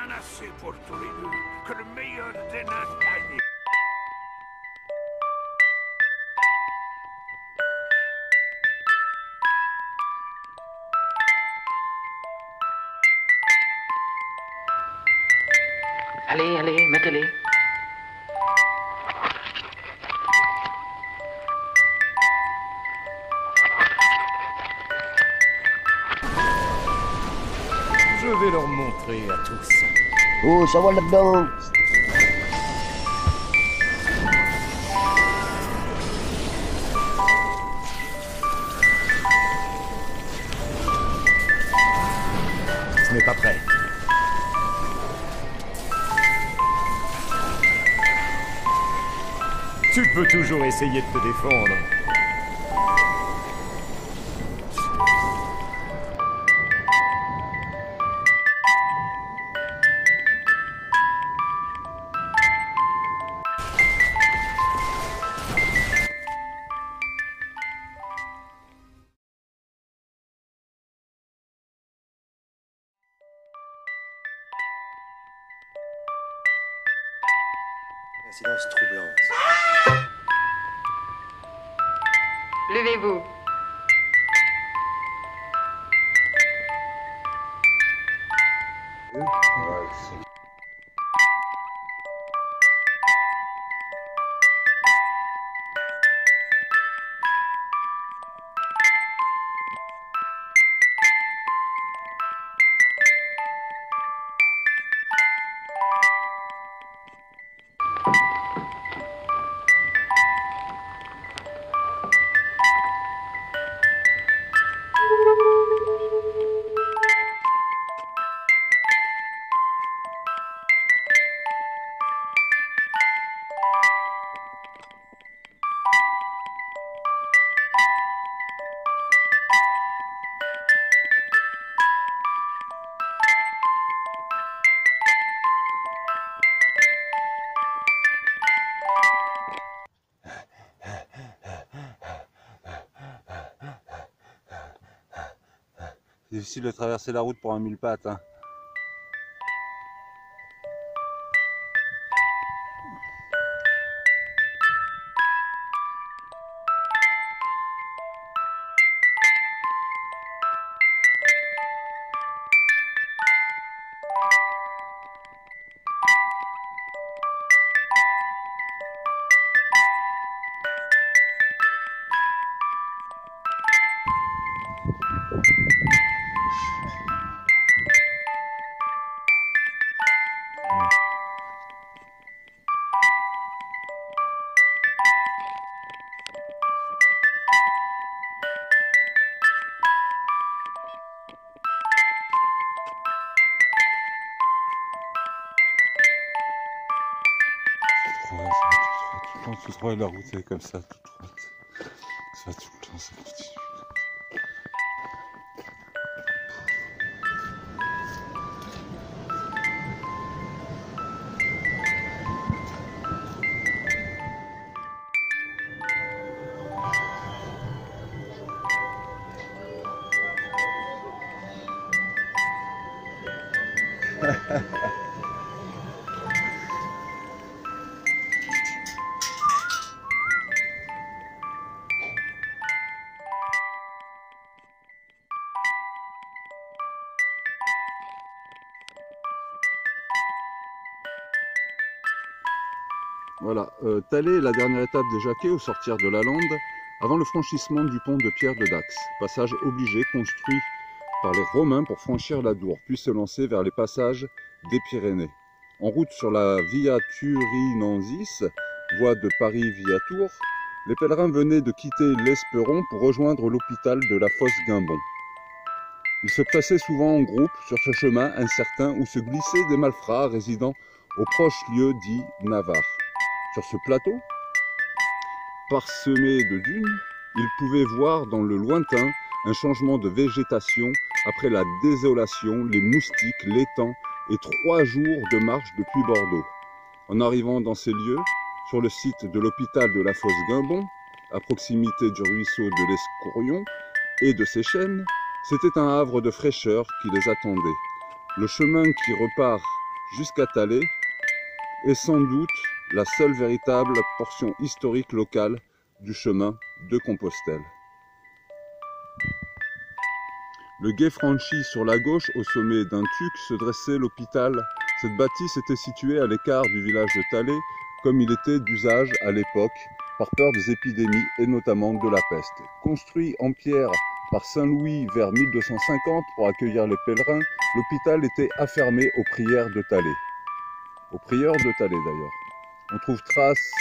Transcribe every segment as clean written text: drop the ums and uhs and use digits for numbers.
bien assez pour tous les deux. Que le meilleur des nains gagne. Allez, allez, mettez-les. Je vais leur montrer à tous. Oh, ça va là-dedans. Ce n'est pas prêt. Tu peux toujours essayer de te défendre. Incidence troublante. Levez-vous. C'est difficile de traverser la route pour un mille pattes. Hein. Ouais, tout droit, la route est comme ça, toute droite. Ça va tout le temps, ça continue. Voilà, telle est la dernière étape des Jacquets au sortir de la lande, avant le franchissement du pont de Pierre de Dax, passage obligé construit par les Romains pour franchir la Dour, puis se lancer vers les passages des Pyrénées. En route sur la Via Thurinensis, voie de Paris via Tours, les pèlerins venaient de quitter l'Esperon pour rejoindre l'hôpital de la Fosse-Guimbon. Ils se pressaient souvent en groupe sur ce chemin incertain où se glissaient des malfrats résidant au proche lieu dit Navarre. Sur ce plateau, parsemé de dunes, ils pouvaient voir dans le lointain un changement de végétation après la désolation, les moustiques, l'étang et 3 jours de marche depuis Bordeaux. En arrivant dans ces lieux, sur le site de l'hôpital de la Fosse-Guimbon, à proximité du ruisseau de l'Escourion et de ses chênes, c'était un havre de fraîcheur qui les attendait. Le chemin qui repart jusqu'à Talley est sans doute la seule véritable portion historique locale du chemin de Compostelle. Le gué franchi sur la gauche, au sommet d'un tuc, se dressait l'hôpital. Cette bâtisse était située à l'écart du village de Talley, comme il était d'usage à l'époque, par peur des épidémies et notamment de la peste. Construit en pierre par Saint-Louis vers 1250 pour accueillir les pèlerins, l'hôpital était affermé aux prières de Talley. Aux prières de Talley d'ailleurs. On trouve trace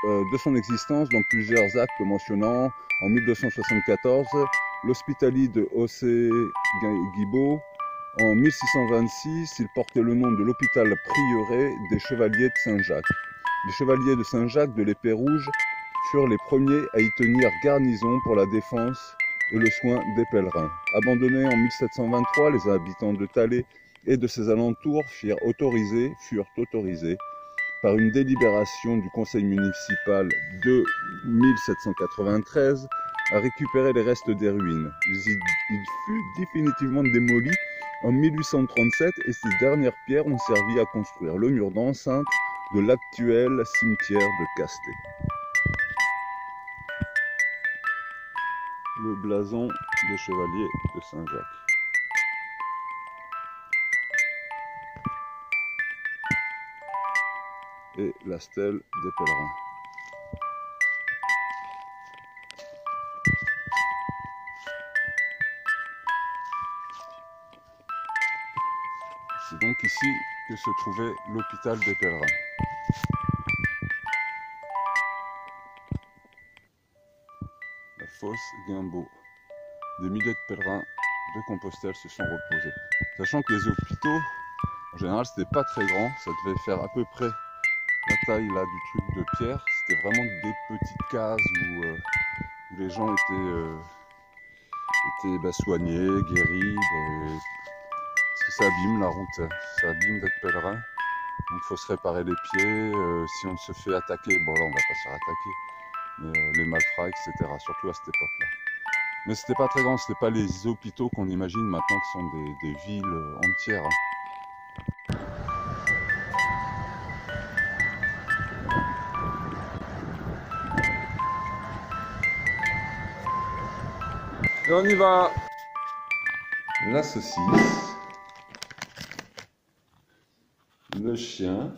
de son existence dans plusieurs actes mentionnant en 1274 l'hospitalie de Haussé-Guibault. En 1626, il portait le nom de l'hôpital prieuré des Chevaliers de Saint-Jacques. Les Chevaliers de Saint-Jacques de l'Épée Rouge furent les premiers à y tenir garnison pour la défense et le soin des pèlerins. Abandonnés en 1723, les habitants de Talley et de ses alentours furent autorisés par une délibération du conseil municipal de 1793 à récupérer les restes des ruines. Il fut définitivement démoli en 1837 et ces dernières pierres ont servi à construire le mur d'enceinte de l'actuel cimetière de Casté. Le blason des Chevaliers de Saint-Jacques. Et la stèle des pèlerins. C'est donc ici que se trouvait l'hôpital des pèlerins. La fosse Guimbaud. Des milliers de pèlerins de Compostelle se sont reposés. Sachant que les hôpitaux, en général, c'était pas très grand, ça devait faire à peu près la taille là du truc de pierre. C'était vraiment des petites cases où les gens étaient soignés, guéris, parce que ça abîme la route, ça abîme d'être pèlerin. Donc il faut se réparer les pieds. Si on se fait attaquer, bon là on va pas se faire attaquer, mais les malfrats, etc. Surtout à cette époque-là. Mais c'était pas très grand, c'était pas les hôpitaux qu'on imagine maintenant qui sont des villes entières. Et on y va. La saucisse, le chien,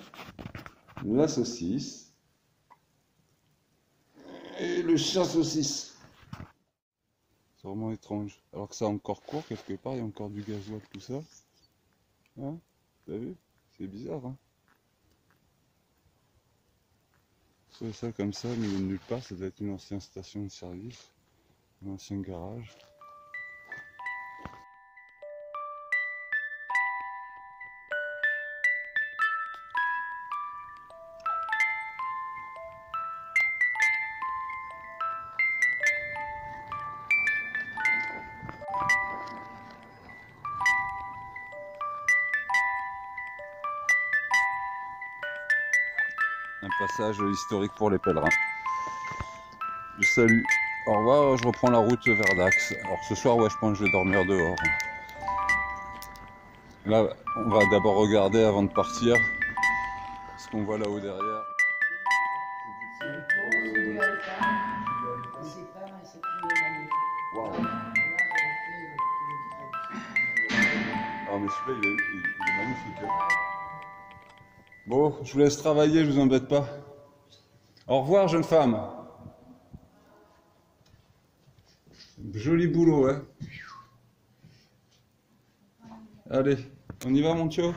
la saucisse et le chien saucisse. C'est vraiment étrange. Alors que ça a encore court quelque part, il y a encore du gasoil, tout ça. Hein? T'as vu? C'est bizarre, hein? C'est ça comme ça, mais nulle part, ça doit être une ancienne station de service. Un ancien garage. Un passage historique pour les pèlerins. Je salue. Au revoir, je reprends la route vers Dax. Alors ce soir, ouais, je pense que je vais dormir dehors. Là, on va d'abord regarder avant de partir ce qu'on voit là-haut derrière. Wow. Ah mais celui-là, il est magnifique. Hein. Bon, je vous laisse travailler, je vous embête pas. Au revoir, jeune femme. Joli boulot, hein. Allez, on y va, mon tio?